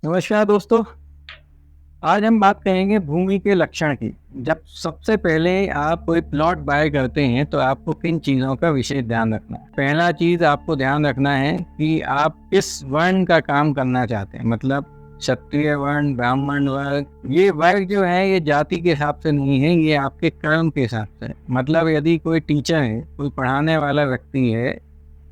नमस्कार दोस्तों। आज हम बात करेंगे भूमि के लक्षण की। जब सबसे पहले आप कोई प्लॉट बाय करते हैं तो आपको किन चीज़ों का विशेष ध्यान रखना है। पहला चीज़ आपको ध्यान रखना है कि आप किस वर्ण का काम करना चाहते हैं, मतलब क्षत्रिय वर्ण, ब्राह्मण वर्ग। ये वर्ग जो है ये जाति के हिसाब से नहीं है, ये आपके कर्म के हिसाब से है। मतलब यदि कोई टीचर है, कोई पढ़ाने वाला व्यक्ति है,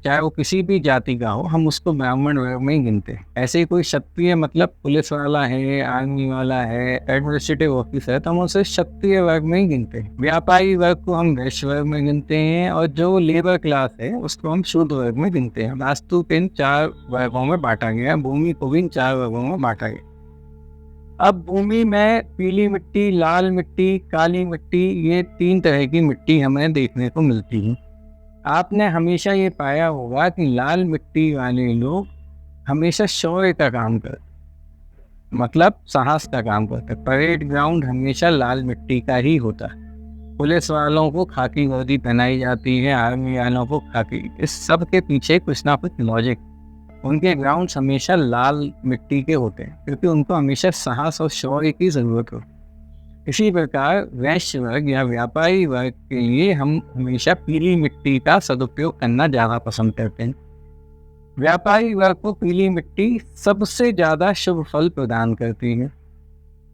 चाहे वो किसी भी जाति का हो, हम उसको ब्राह्मण वर्ग में ही गिनते हैं। ऐसे ही कोई क्षत्रिय मतलब पुलिस वाला है, आर्मी वाला है, एडमिनिस्ट्रेटिव ऑफिसर है, तो हम उसे क्षत्रिय वर्ग में ही गिनते हैं। व्यापारी वर्ग को हम वैश्य वर्ग में गिनते हैं, और जो लेबर क्लास है उसको हम शूद्र वर्ग में गिनते हैं। वास्तु के इन 4 वर्गों में बांटा गया है, भूमि को भी इन 4 वर्गों में बांटा गया। अब भूमि में पीली मिट्टी, लाल मिट्टी, काली मिट्टी, ये 3 तरह की मिट्टी हमें देखने को मिलती है। आपने हमेशा ये पाया होगा कि लाल मिट्टी वाले लोग हमेशा शौर्य का काम करते, मतलब साहस का काम करते। परेड ग्राउंड हमेशा लाल मिट्टी का ही होता है। पुलिस वालों को खाकी वर्दी पहनाई जाती है, आर्मी वालों को खाकी। इस सब के पीछे कुछ ना कुछ लॉजिक। उनके ग्राउंड्स हमेशा लाल मिट्टी के होते हैं क्योंकि उनको हमेशा साहस और शौर्य की जरूरत होती है। इसी प्रकार वैश्य वर्ग या व्यापारी वर्ग के लिए हम हमेशा पीली मिट्टी का सदुपयोग करना ज़्यादा पसंद करते हैं। व्यापारी वर्ग को पीली मिट्टी सबसे ज़्यादा शुभ फल प्रदान करती है।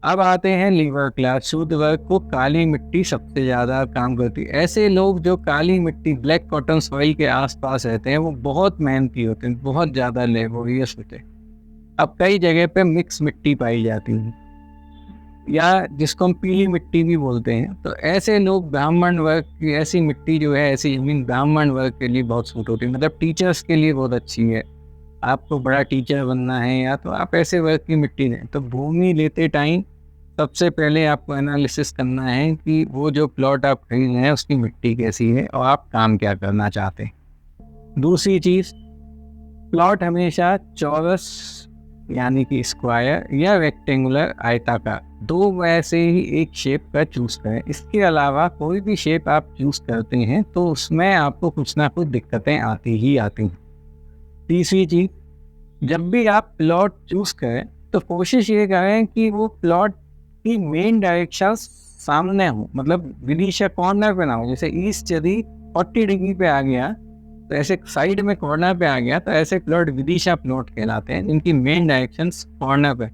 अब आते हैं लीवर क्लास, शूद्र वर्ग को काली मिट्टी सबसे ज़्यादा काम करती है। ऐसे लोग जो काली मिट्टी, ब्लैक कॉटन सॉइल के आसपास रहते हैं, वो बहुत मेहनती होते हैं, बहुत ज़्यादा लेबोरियस होते हैं। अब कई जगह पे मिक्स मिट्टी पाई जाती है, या जिसको हम पीली मिट्टी भी बोलते हैं। तो ऐसे लोग, ब्राह्मण वर्ग की ऐसी मिट्टी जो है, ऐसी जमीन ब्राह्मण वर्ग के लिए बहुत सूट होती है, मतलब टीचर्स के लिए बहुत अच्छी है। आपको बड़ा टीचर बनना है या तो आप ऐसे वर्ग की मिट्टी लें। तो भूमि लेते टाइम सबसे पहले आपको एनालिसिस करना है कि वो जो प्लॉट आप खरीद रहे हैं उसकी मिट्टी कैसी है और आप काम क्या करना चाहते हैं। दूसरी चीज़, प्लॉट हमेशा चौरस यानी कि स्क्वायर या रेक्टेंगुलर आयताकार, दो में से ही एक शेप का चूज करें। इसके अलावा कोई भी शेप आप चूज करते हैं तो उसमें आपको कुछ ना कुछ दिक्कतें आती ही आती हैं। तीसरी चीज, जब भी आप प्लॉट चूज करें तो कोशिश ये करें कि वो प्लॉट की मेन डायरेक्शन सामने हो, मतलब विदिशा कॉर्नर पे ना हो। जैसे ईस्ट यदि 40 डिग्री पे आ गया तो ऐसे साइड में कॉर्नर पे आ गया तो ऐसे प्लॉट विदिशा प्लॉट कहलाते हैं, जिनकी मेन डायरेक्शंस कॉर्नर पे।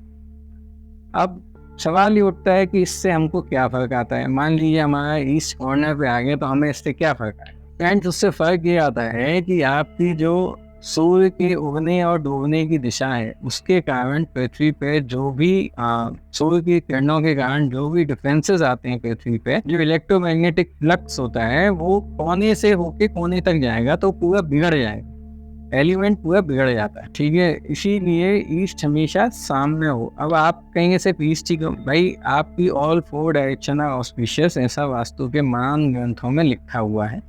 अब सवाल ये उठता है कि इससे हमको क्या फ़र्क आता है। मान लीजिए हमारा ईस्ट कॉर्नर पे आ गया तो हमें इससे क्या फ़र्क आएगा। फ्रेंड्स, उससे फ़र्क ये आता है कि आपकी जो सूर्य के उगने और डूबने की दिशा है, उसके कारण पृथ्वी पे जो भी सूर्य की किरणों के कारण जो भी डिफरेंसेस आते हैं पृथ्वी पे, जो इलेक्ट्रोमैग्नेटिक फ्लक्स होता है वो कोने से होके कोने तक जाएगा तो पूरा बिगड़ जाएगा, एलिमेंट पूरा बिगड़ जाता है। ठीक है, इसीलिए ईस्ट हमेशा सामने हो। अब आप कहेंगे सिर्फ ईस्ट ही क्यों? भाई, आपकी ऑल 4 डायरेक्शन आर ऑस्पिशियस, ऐसा वास्तु के महान ग्रंथों में लिखा हुआ है।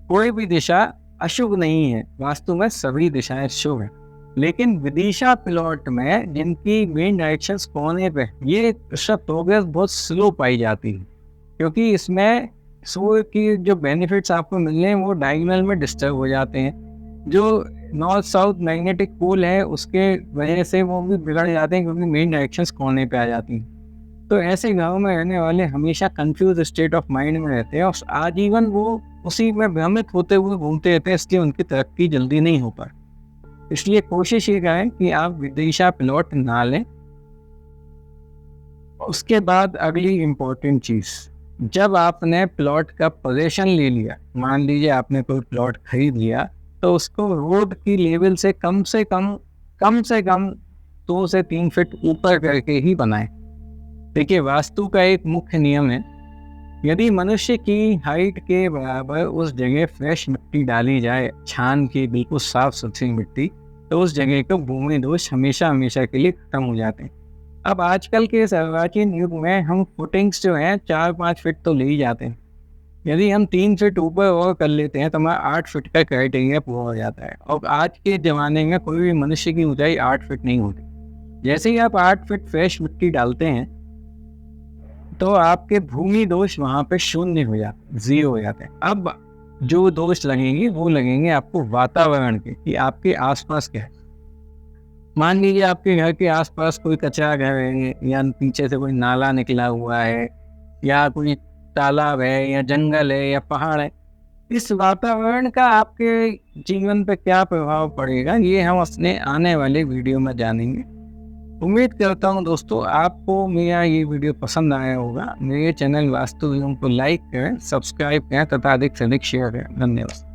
कोई भी दिशा अशुभ नहीं है, वास्तु में सभी दिशाएं शुभ हैं। लेकिन विदिशा प्लॉट में जिनकी मेन डायरेक्शन कोने पे, ये इसका प्रोग्रेस बहुत स्लो पाई जाती है क्योंकि इसमें सूर्य की जो बेनिफिट्स आपको मिल रहे हैं वो डायगोनल में डिस्टर्ब हो जाते हैं। जो नॉर्थ साउथ मैग्नेटिक पोल है उसके वजह से वो भी बिगड़ जाते हैं क्योंकि मेन डायरेक्शंस कोने पे आ जाती हैं। तो ऐसे गांव में रहने वाले हमेशा कंफ्यूज स्टेट ऑफ माइंड में रहते हैं और आजीवन वो उसी में भ्रमित होते हुए घूमते रहते हैं, इसलिए उनकी तरक्की जल्दी नहीं हो पाती। इसलिए कोशिश ये करें कि आप विदिशा प्लॉट ना लें। उसके बाद अगली इम्पोर्टेंट चीज़, जब आपने प्लॉट का पोजीशन ले लिया, मान लीजिए आपने कोई प्लॉट खरीद लिया, तो उसको रोड की लेवल से कम से कम 2 से 3 फीट ऊपर करके ही बनाएं। देखिए, वास्तु का एक मुख्य नियम है, यदि मनुष्य की हाइट के बराबर उस जगह फ्रेश मिट्टी डाली जाए, छान की बिल्कुल साफ सुथरी मिट्टी, तो उस जगह को भूमि दोष हमेशा हमेशा के लिए खत्म हो जाते हैं। अब आजकल के अर्वाचीन युग में हम फुटिंग्स जो हैं 4-5 फीट तो ले ही जाते हैं। यदि हम 3 फीट ऊपर और कर लेते हैं तो हमारा 8 फीट का क्राइटेरिया पूरा हो जाता है। और आज के ज़माने में कोई भी मनुष्य की ऊंचाई 8 फीट नहीं होती। जैसे ही आप 8 फीट फ्रेश मिट्टी डालते हैं तो आपके भूमि दोष वहाँ पे शून्य हो जाते, 0 हो जाते हैं। अब जो दोष लगेंगे वो लगेंगे आपको वातावरण के, कि आपके आसपास क्या है। मान लीजिए आपके घर के आसपास कोई कचरा घर है, या पीछे से कोई नाला निकला हुआ है, या कोई तालाब है, या जंगल है, या पहाड़ है। इस वातावरण का आपके जीवन पे क्या प्रभाव पड़ेगा, ये हम अपने आने वाले वीडियो में जानेंगे। उम्मीद करता हूँ दोस्तों आपको मेरा ये वीडियो पसंद आया होगा। मेरे चैनल वास्तु एवं को लाइक करें, सब्सक्राइब करें तथा अधिक से अधिक शेयर करें। धन्यवाद।